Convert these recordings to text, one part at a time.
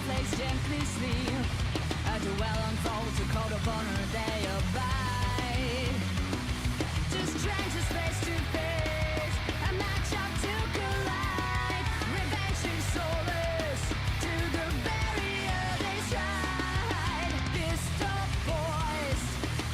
place gently sleep. A duel unfolds, a code of honor they abide. Two strangers face to face, a matchup to collide. Revenge is soulless, to the barrier they stride. Pistol poised,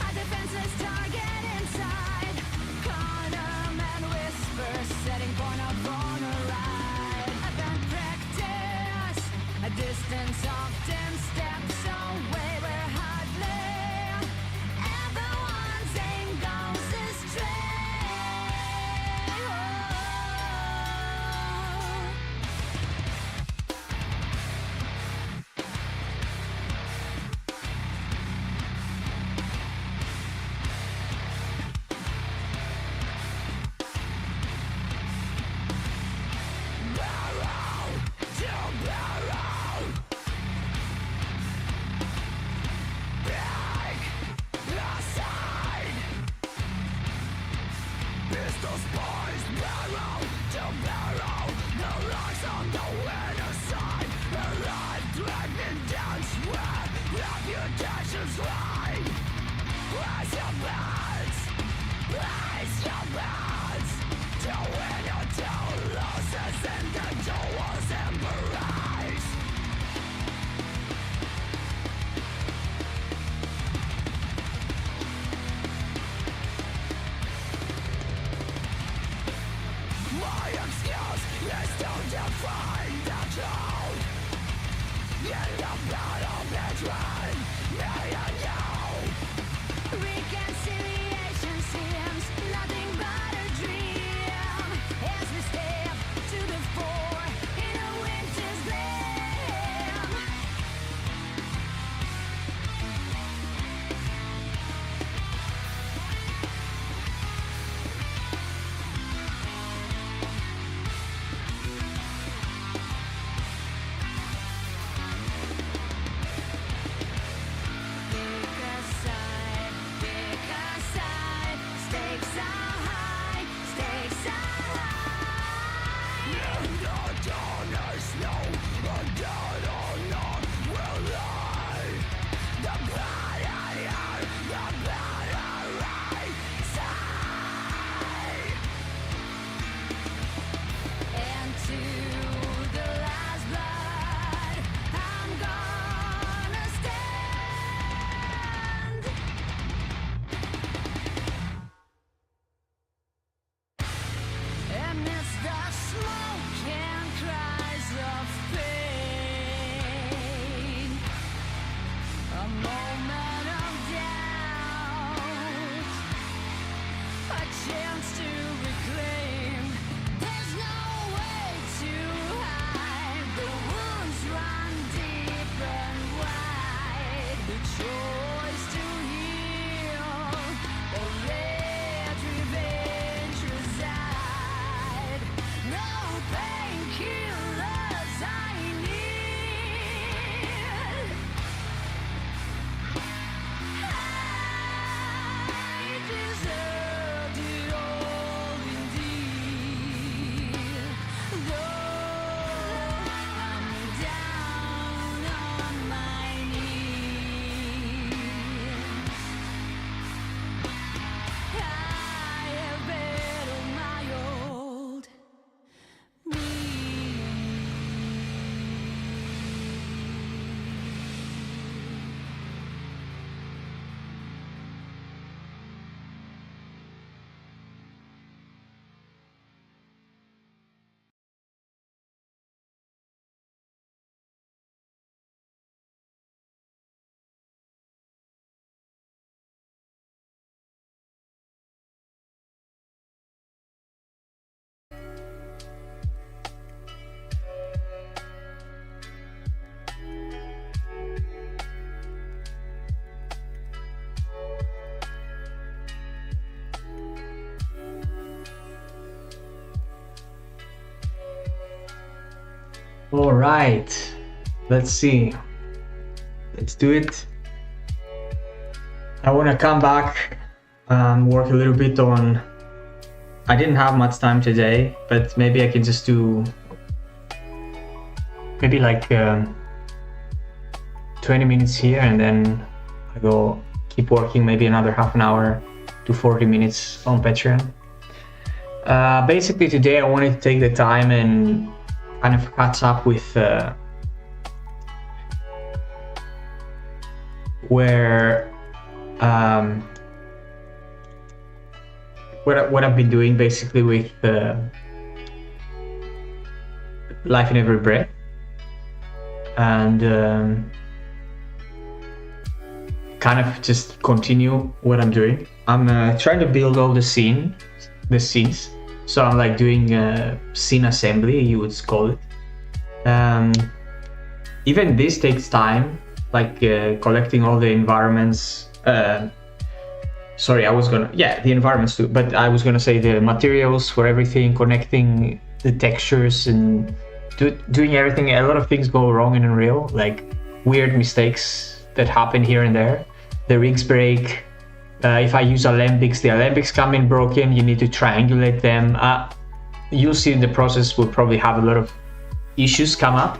a defenseless target inside. Corner man whispers, setting point up on a ride. Event practice, a distance of 10 steps away. We're hardly everyone's aim goes astray. Barrel to barrel, break aside. Pistols poised, barrel to barrel. The rocks on the winner's side. A life-threatening dance where reputations lie. Raise your bands, raise your bands. To win or to lose is in the doors embrace. My excuse is to define the truth. In the battle between me and you, reconciliation seems nothing but a dream. As we step to the fore in a winter's gleam. Pick a side, stakes are high, stakes are high. In the darkness, no one dead or not will lie. The better right side. And to the last blood, I'm gonna stand. Amidst the smoke and cries of pain, a moment of doubt, a chance to reclaim. There's no way to hide. The wounds run deep and wide. The choice to heal or let revenge reside. No painkillers I need. I deserved it all indeed. Though I'm down on my knees, I have battled my old me. All right, let's see. Let's do it. I want to come back and work a little bit on. I didn't have much time today, but maybe I can just do maybe like 20 minutes here, and then I go keep working maybe another half an hour to 40 minutes on Patreon. Basically today I wanted to take the time and kind of catch up with what I've been doing basically with Life in Every Breath, and kind of just continue what I'm doing. I'm trying to build all the scenes. So I'm like doing scene assembly, you would call it. Even this takes time, like collecting all the environments. The environments too, but I was gonna say the materials for everything, connecting the textures and doing everything. A lot of things go wrong in Unreal, like weird mistakes that happen here and there. The rigs break. If I use alembics, the alembics come in broken. You need to triangulate them. You'll see in the process we'll probably have a lot of issues come up.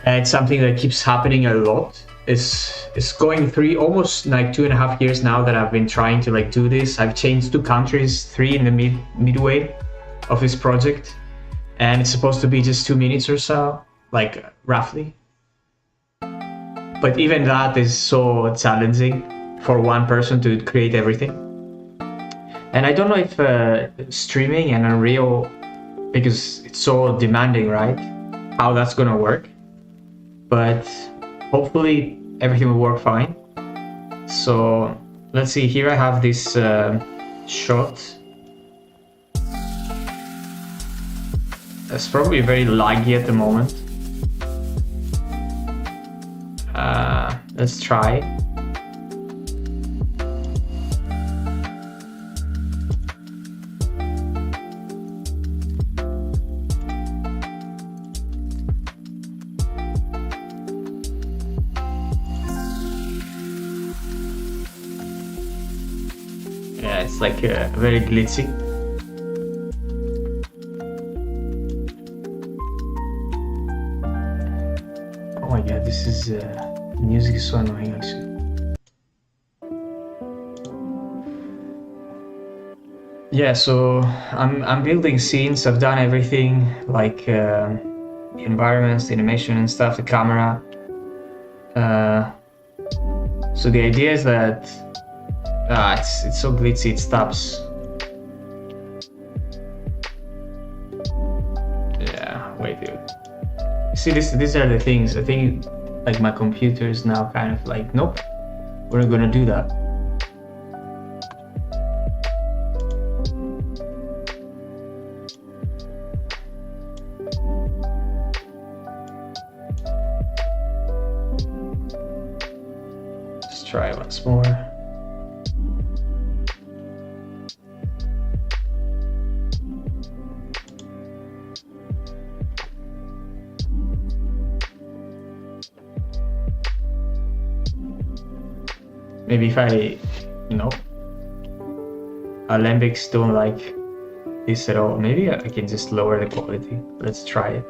It's something that keeps happening a lot. It's going through almost like 2.5 years now that I've been trying to like do this. I've changed 2 countries, 3 in the midway of this project, and it's supposed to be just 2 minutes or so, like roughly. But even that is so challenging for one person to create everything. And I don't know if streaming and Unreal, because it's so demanding, right? How that's gonna work. But hopefully everything will work fine. So let's see, here I have this shot. It's probably very laggy at the moment. Let's try. Yeah, it's like very glitchy. Oh my god, this is music is so annoying actually. Yeah, so I'm building scenes. I've done everything, like the environments, the animation and stuff, the camera. So the idea is that it's so glitchy, it stops. Yeah, wait, dude. See, these are the things. I think like my computer is now kind of like, nope, we're not gonna do that. Let's try once more. Maybe if alembics don't like this at all, maybe I can just lower the quality. Let's try it.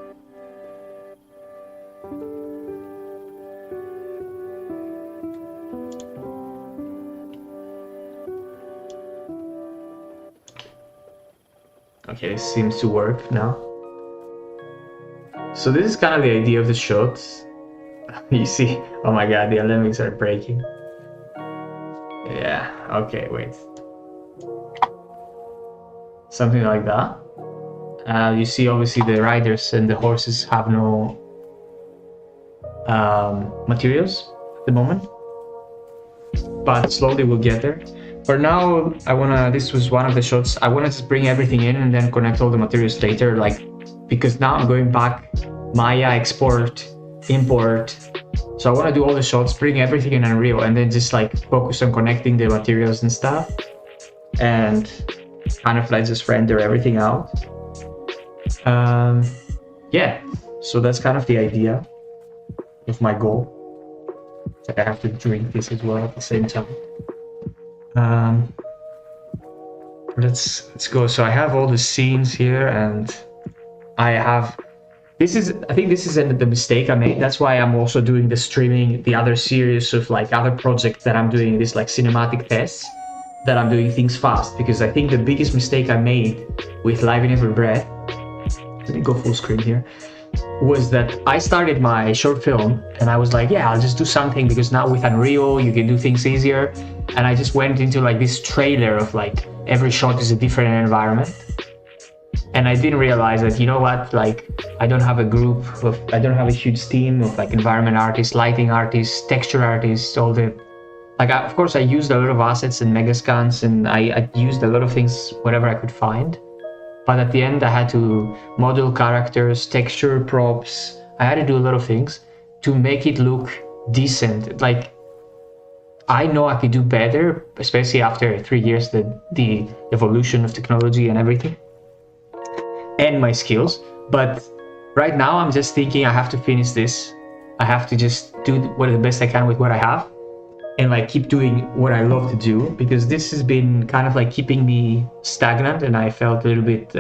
Okay, this seems to work now. So this is kind of the idea of the shots. You see, oh my god, the alembics are breaking. Yeah, okay, wait. Something like that. You see, obviously, the riders and the horses have no materials at the moment. But slowly we'll get there. For now, this was one of the shots. I wanna just bring everything in and then connect all the materials later, because now I'm going back, Maya, export, import. So I want to do all the shots, bring everything in Unreal, and then just like focus on connecting the materials and stuff, and kind of like just render everything out. Yeah, so that's kind of the idea of my goal. Like I have to drink this as well at the same time. Let's go. So I have all the scenes here, and I have I think this is the mistake I made. That's why I'm also doing the streaming, the other series of like other projects that I'm doing, this like cinematic tests, that I'm doing things fast, because I think the biggest mistake I made with Live in Every Breath, let me go full screen here, was that I started my short film and I was like, yeah, I'll just do something because now with Unreal you can do things easier. And I just went into like this trailer of like every shot is a different environment. And I didn't realize that, you know what, like I don't have a huge team of like environment artists, lighting artists, texture artists, all the, like of course I used a lot of assets and megascans, and I used a lot of things, whatever I could find. But at the end I had to model characters, texture, props. I had to do a lot of things to make it look decent. Like I know I could do better, especially after 3 years, the evolution of technology and everything, and my skills. But right now I'm just thinking I have to finish this. I have to just do the best I can with what I have, and like keep doing what I love to do, because this has been kind of like keeping me stagnant, and I felt a little bit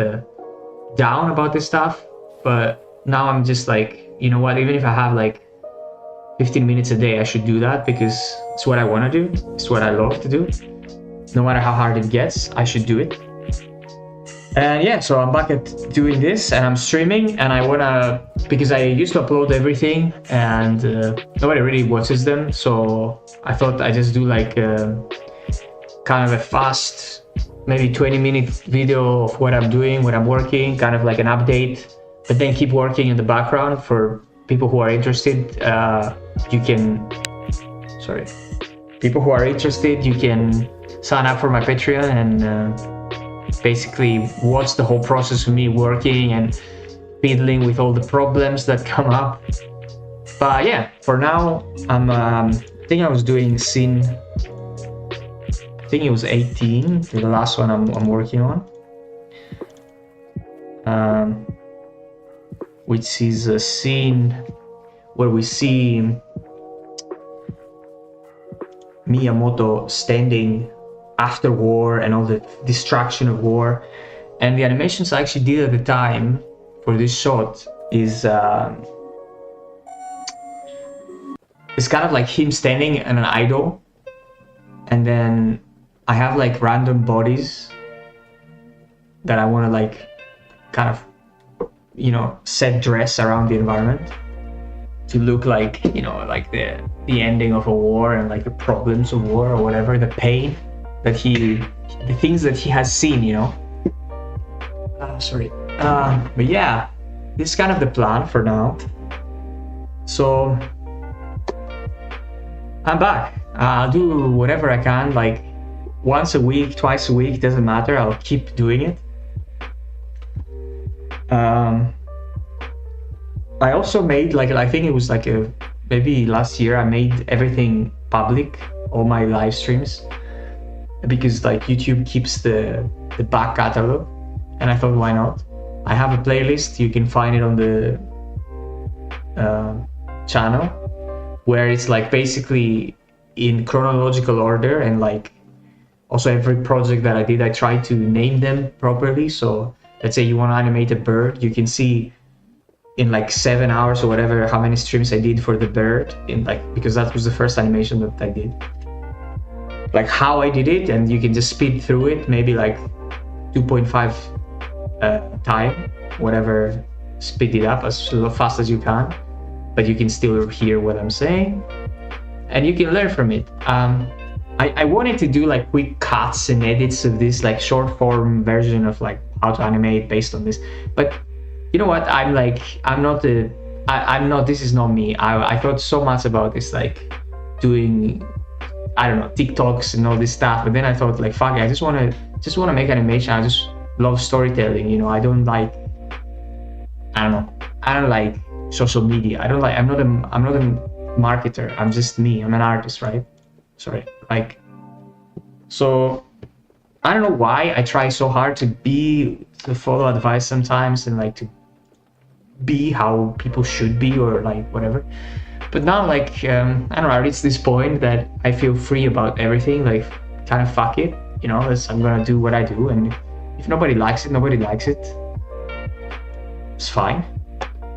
down about this stuff. But now I'm just like, you know what, even if I have like 15 minutes a day, I should do that, because it's what I want to do, it's what I love to do. No matter how hard it gets, I should do it. And yeah, so I'm back at doing this, and I'm streaming, and I wanna, because I used to upload everything and nobody really watches them, so I thought I just do like kind of a fast, maybe 20-minute video of what I'm doing, what I'm working, kind of like an update, but then keep working in the background. For people who are interested, people who are interested, you can sign up for my Patreon and basically watch the whole process of me working and fiddling with all the problems that come up. But yeah, for now I think I was doing scene, I think it was 18, the last one I'm working on, which is a scene where we see Miyamoto standing after war and all the destruction of war. And the animations I actually did at the time for this shot is it's kind of like him standing on an idol, and then I have like random bodies that I want to like kind of, you know, set dress around the environment to look like, you know, like the ending of a war and like the problems of war or whatever, the pain that the things that he has seen, you know. But yeah, this is kind of the plan for now. So I'm back. I'll do whatever I can, like once a week, twice a week, doesn't matter. I'll keep doing it. I also made like, I think it was like maybe last year, I made everything public, all my live streams, because like YouTube keeps the back catalog, and I thought, why not? I have a playlist, you can find it on the channel, where it's like basically in chronological order, and like also every project that I did, I tried to name them properly. So let's say you want to animate a bird, you can see in like 7 hours or whatever how many streams I did for the bird, in like, because that was the first animation that I did, like how I did it, and you can just speed through it, maybe like 2.5 time, whatever, speed it up as fast as you can, but you can still hear what I'm saying, and you can learn from it. I wanted to do like quick cuts and edits of this like short form version of like how to animate based on this, but you know what, this is not me. I thought so much about this, like doing, I don't know, TikToks and all this stuff, but then I thought like, fuck it, I just want to make animation. I just love storytelling, you know. I don't like social media. I'm not a marketer. I'm just me. I'm an artist, right? Like, so I don't know why I try so hard to follow advice sometimes, and like to be how people should be, or like whatever. But now, like, I don't know, I reached this point that I feel free about everything, like kind of fuck it, you know, I'm gonna do what I do, and if nobody likes it, nobody likes it. It's fine.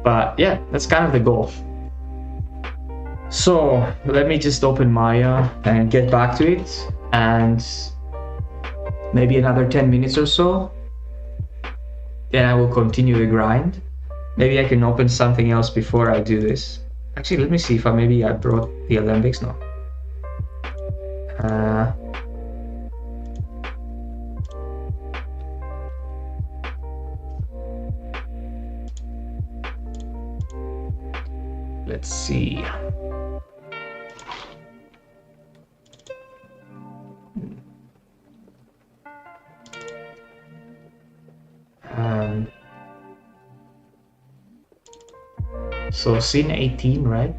But yeah, that's kind of the goal. So let me just open Maya and get back to it, and maybe another 10 minutes or so, then I will continue the grind. Maybe I can open something else before I do this. Actually, let me see if maybe I brought the Olympics. No. Let's see. So scene 18, right?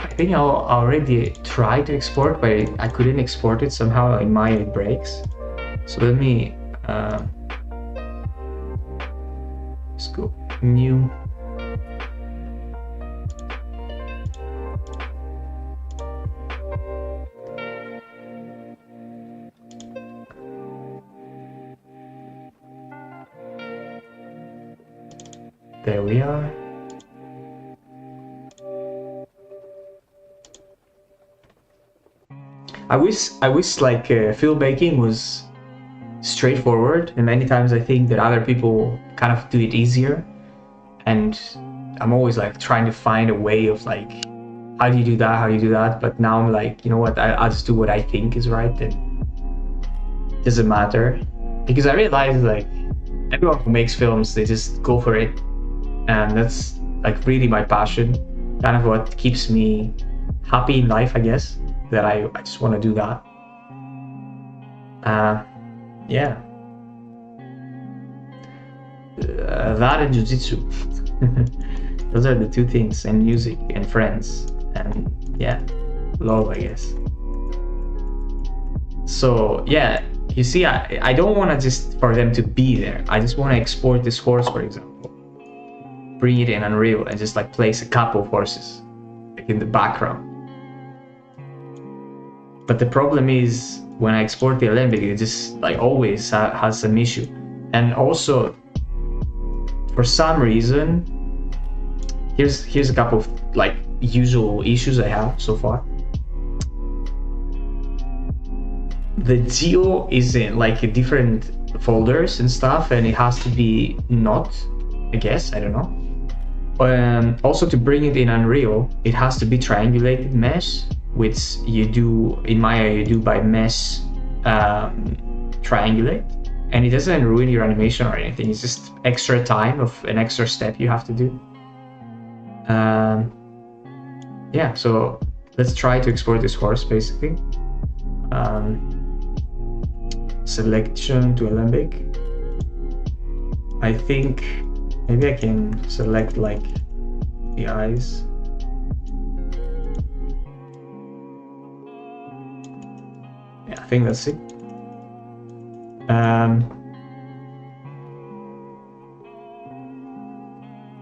I think I already tried to export, but I couldn't export it somehow. In Maya it breaks. So let me let's go new. There we are. I wish like filmmaking was straightforward, and many times I think that other people kind of do it easier, and I'm always like trying to find a way of like, how do you do that, how do you do that? But now I'm like, you know what, I'll just do what I think is right, and it doesn't matter, because I realize like everyone who makes films, they just go for it, and that's like really my passion, kind of what keeps me happy in life, I guess, that I just want to do that. Yeah. That and jiu-jitsu. Those are the two things, and music and friends, and yeah, love, I guess. So yeah, you see, I don't want to just for them to be there. I just want to export this horse, for example, bring it in Unreal and just like place a couple of horses like in the background. But the problem is when I export the Olympic, it just like always has some issue. And also, for some reason, here's a couple of like usual issues I have so far. The geo is in like different folders and stuff, and it has to be not, I guess, I don't know. Also, to bring it in Unreal, it has to be triangulated mesh, which you do in Maya, you do by mesh triangulate, and it doesn't ruin your animation or anything. It's just extra time of an extra step you have to do. Yeah, so let's try to export this horse basically. Selection to Alembic. I think maybe I can select like the eyes. Yeah, I think that's it.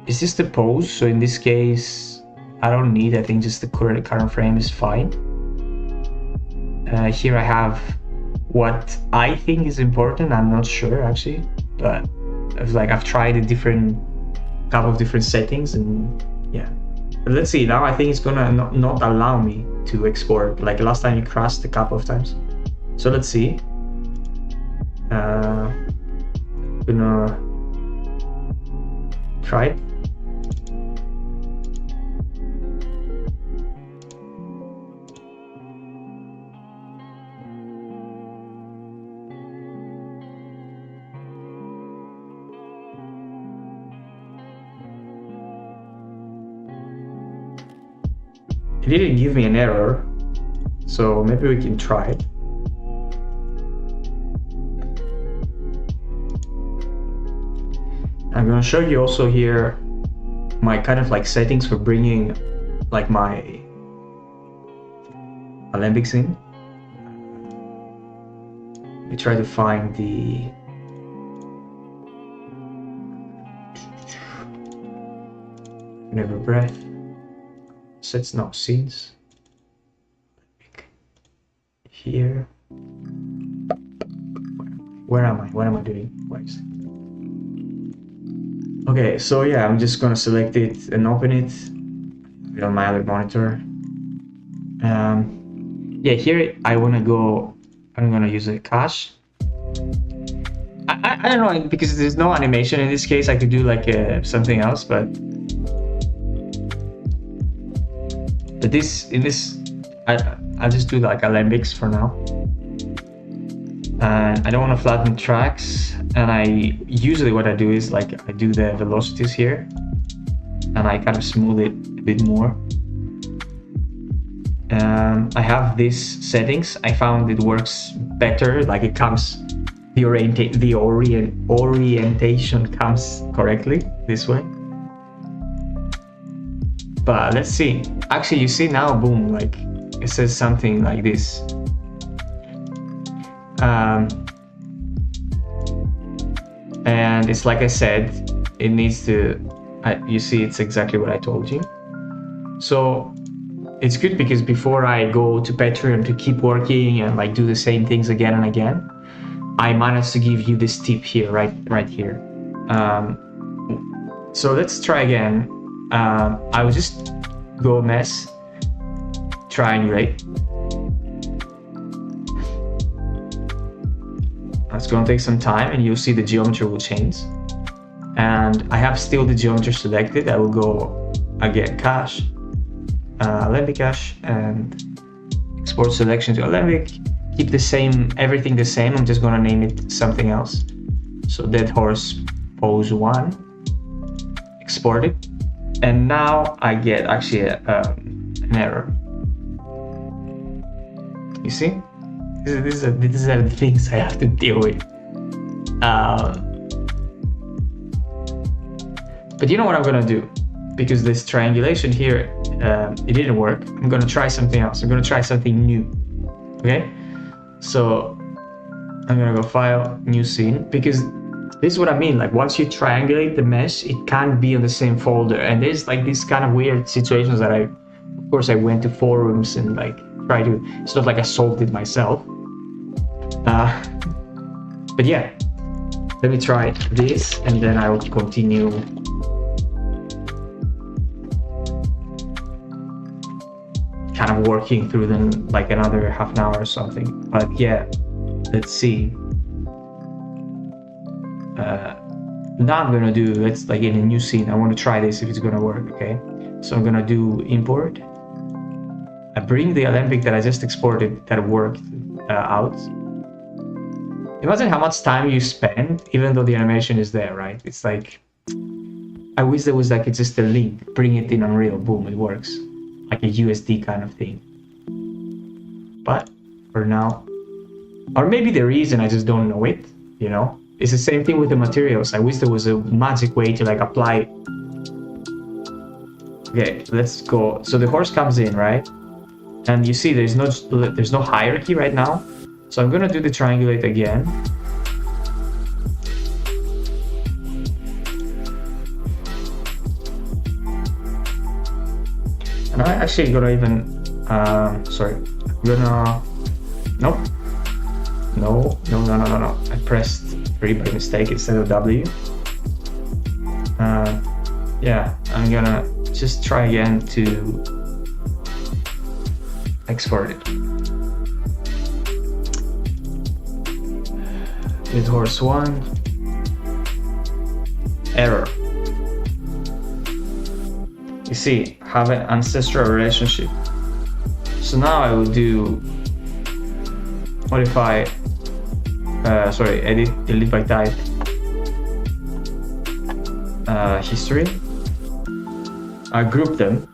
Is this the pose? So in this case, I don't need. I think just the current frame is fine. Here I have what I think is important. I'm not sure actually, but I've tried a couple of different settings, and yeah. But let's see. Now I think it's gonna not allow me to export. Like last time, it crashed a couple of times. So let's see. Gonna try it. It didn't give me an error, so maybe we can try it. I'm gonna show you also here my kind of like settings for bringing like my Olympics in. Let me try to find the never breath. Sets no scenes. Here. where am I? What am I doing? Wait. Okay, so yeah, I'm just gonna select it and open it on my other monitor. Yeah, here I wanna go. I'm gonna use a cache. I don't know, because there's no animation in this case. I could do like something else, but I'll just do like alembics for now. And I don't want to flatten tracks. And I usually what I do is like I do the velocities here, and I kind of smooth it a bit more. I have these settings. I found it works better. Like it comes, the orientation comes correctly this way. But let's see. Actually, you see now, boom, like it says something like this. And it's like I said, it needs to, you see, it's exactly what I told you. So it's good because before I go to Patreon to keep working and like do the same things again and again, I managed to give you this tip here, right here. So let's try again. I will just go mesh, triangulate. It's going to take some time, and you'll see the geometry will change. And I have still the geometry selected. I will go again, cache, alembic cache, and export selection to alembic. Keep the same, everything the same. I'm just going to name it something else. So dead horse pose 1. Export it. And now I get actually an error. You see? These are the things I have to deal with. But you know what I'm gonna do? Because this triangulation here, it didn't work. I'm gonna try something else. I'm gonna try something new. Okay? So I'm gonna go File, New Scene, because this is what I mean. Like once you triangulate the mesh, it can't be on the same folder. And there's like these kind of weird situations that of course I went to forums and like try to, it's not like I solved it myself. But yeah, let me try this and then I will continue. Kind of working through them like another half an hour or something. But yeah, let's see. Now I'm gonna do, let's like in a new scene. I want to try this if it's gonna work. Okay, so I'm gonna do import. I bring the alembic that I just exported that worked out. Imagine how much time you spend, even though the animation is there, right? It's like, I wish there was like, it's just a link, bring it in Unreal, boom, it works. Like a USD kind of thing. But for now, or maybe there is and I just don't know it, you know? It's the same thing with the materials. I wish there was a magic way to like apply. Okay, let's go. So the horse comes in, right? And you see there's no hierarchy right now. So I'm gonna do the triangulate again. And I'm actually gonna even, sorry, I'm gonna, nope. No. I pressed 3 by mistake instead of W. Yeah, I'm gonna just try again to export it. With horse 1. Error. You see, have an ancestral relationship. So now I will do modify, edit, delete by type, history. I group them.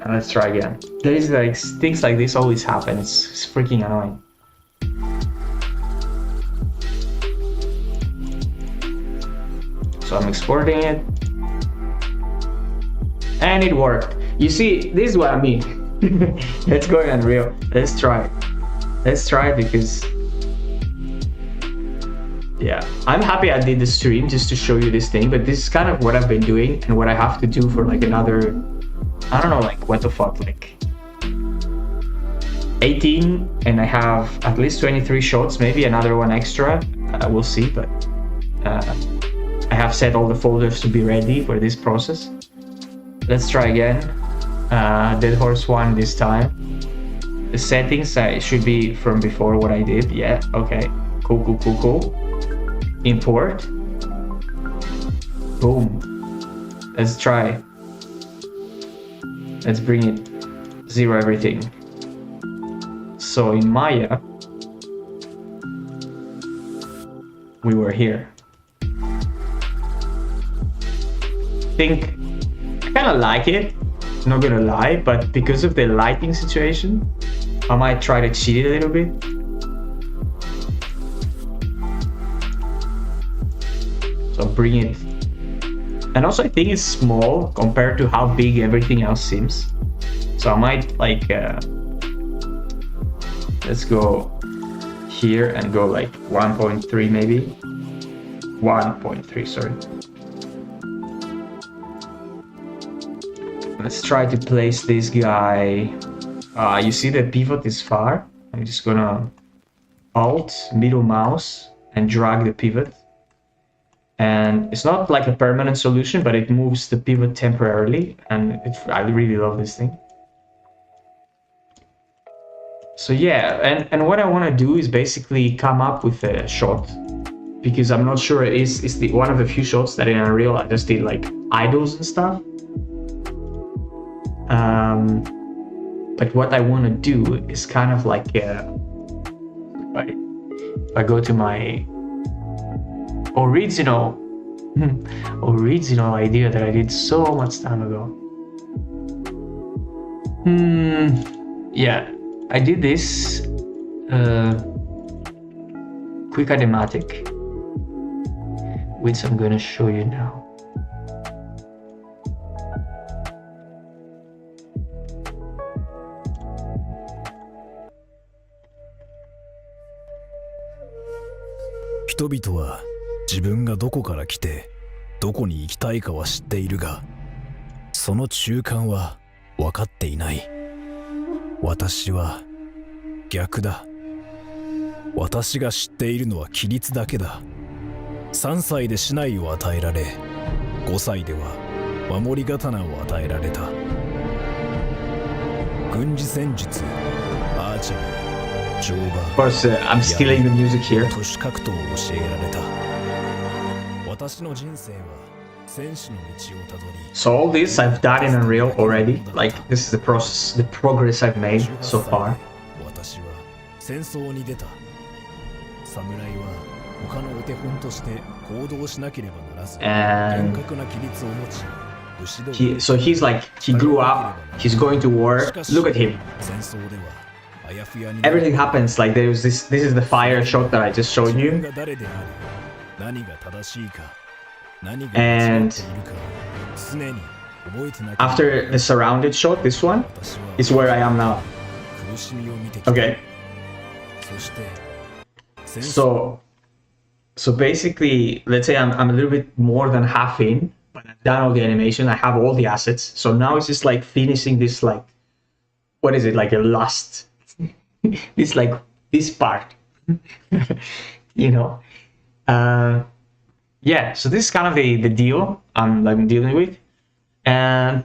And let's try again. There is like things like this always happen. It's freaking annoying. So I'm exporting it. And it worked. You see, this is what I mean. Let's go in Unreal. Let's try it. Let's try it because, yeah, I'm happy I did the stream just to show you this thing, but this is kind of what I've been doing and what I have to do for like another, I don't know, like what the fuck, like 18 and I have at least 23 shots, maybe another one extra. We'll see, but I have set all the folders to be ready for this process. Let's try again. Dead Horse 1 this time. The settings should be from before what I did. Yeah, okay. Cool. Import. Boom. Let's try. Let's bring it. Zero everything. So in Maya, we were here. I kind of like it, not gonna lie, but because of the lighting situation, I might try to cheat it a little bit. So bring it. And also I think it's small compared to how big everything else seems. So I might like, let's go here and go like 1.3 maybe. 1.3, sorry. Let's try to place this guy. You see the pivot is far. I'm just gonna Alt, middle mouse, and drag the pivot. And it's not like a permanent solution, but it moves the pivot temporarily. And I really love this thing. So yeah, and what I want to do is basically come up with a shot, because I'm not sure it's the one of the few shots that in Unreal I just did like idols and stuff. But what I want to do is kind of like if I go to my original idea that I did so much time ago. Yeah, I did this quick animatic, which I'm gonna show you now.人々は自分がどこから来てどこに行きたいかは知っているが、その中間は分かっていない。私は逆だ。私が知っているのは規律だけだ。3歳で竹刀を与えられ、5歳では守り刀を与えられた。軍事戦術、アーチェリー、乗馬、 Of course, I'm stealing the music here. 都市格闘を教えられた。私の人生は戦士の道をたどり。 So all this I've done in Unreal already. Like this is the process, the progress I've made so far. 私は戦争に出た。侍は他のお手本として行動しなければならず、厳格な規律を持ち、武士道。So he's like, he grew up, he's going to war. Look at him. 戦争ではあやふやに。 Everything happens like there's this is the fire shot that I just showed you. 自分が誰であり、何が正しいか、何が And 間違っているか、常に覚えてなきゃ。 After the surrounded shot, this one is where I am now. 苦しみを見てきた。 Okay. そして戦争 So basically, let's say I'm a little bit more than half in, but I've done all the animation. I have all the assets. So now it's just like finishing this, like, what is it, like a last, it's like this part, you know. Yeah, so this is kind of the deal I'm dealing with. And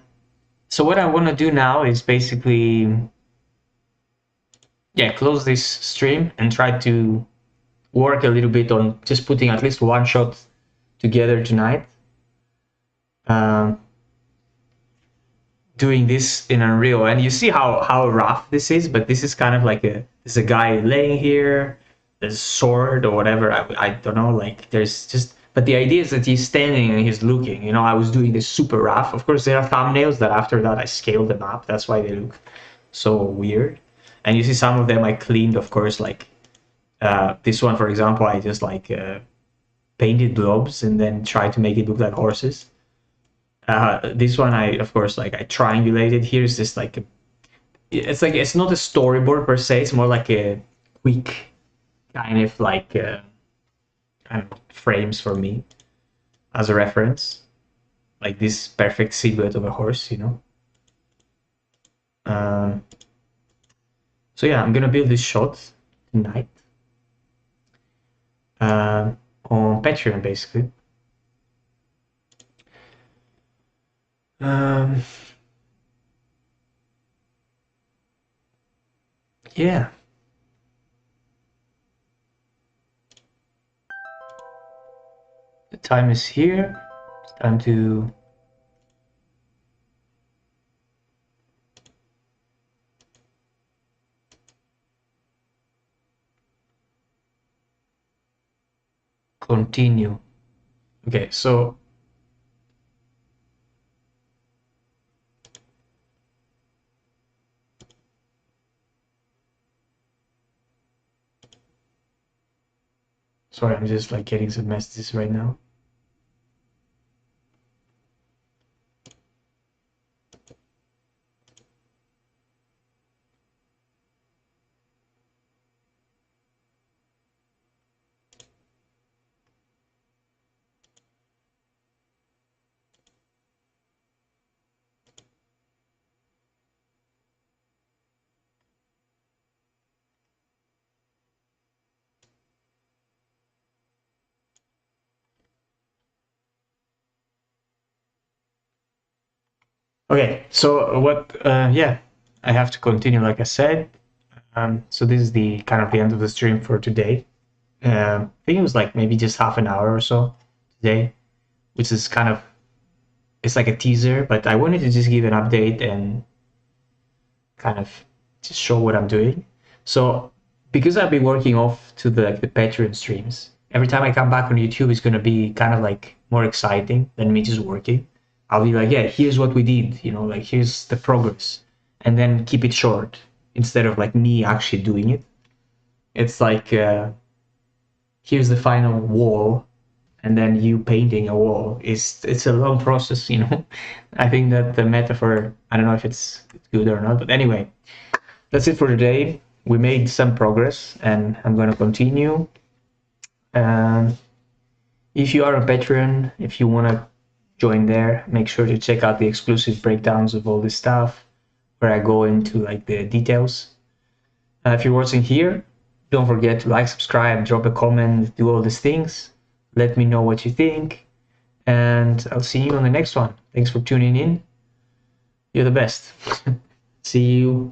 so what I want to do now is basically, yeah, close this stream and try to work a little bit on just putting at least one shot together tonight. Doing this in Unreal, and you see how rough this is, but this is kind of like there's a guy laying here, there's a sword or whatever, I don't know, like there's just, but the idea is that he's standing and he's looking, you know. I was doing this super rough. Of course there are thumbnails that after that I scaled them up, that's why they look so weird. And you see some of them I cleaned, of course, like this one, for example, I just like painted blobs and then tried to make it look like horses. This one, of course, like I triangulated. Here's this like it's not a storyboard per se. It's more like a quick kind of like kind of frames for me as a reference, like this perfect silhouette of a horse, you know. So yeah, I'm gonna build this shot tonight on Patreon, basically. Yeah. The time is here. It's time to continue. Okay, so sorry, I'm just like getting some messages right now. Okay, so what? Yeah, I have to continue, like I said. So this is the kind of the end of the stream for today. I think it was like maybe just half an hour or so today, which is kind of it's like a teaser, but I wanted to just give an update and kind of just show what I'm doing. So because I've been working off to the Patreon streams, every time I come back on YouTube, it's gonna be kind of like more exciting than me just working. I'll be like, yeah, here's what we did, you know, like here's the progress, and then keep it short instead of like me actually doing it. It's like here's the final wall, and then you painting a wall is it's a long process, you know. I think that the metaphor, I don't know if it's good or not, but anyway, that's it for today. We made some progress, and I'm going to continue. Um, if you are a Patreon, if you want to join there, make sure to check out the exclusive breakdowns of all this stuff, where I go into like the details. If you're watching here, don't forget to like, subscribe, drop a comment, do all these things. Let me know what you think, and I'll see you on the next one. Thanks for tuning in. You're the best. See you.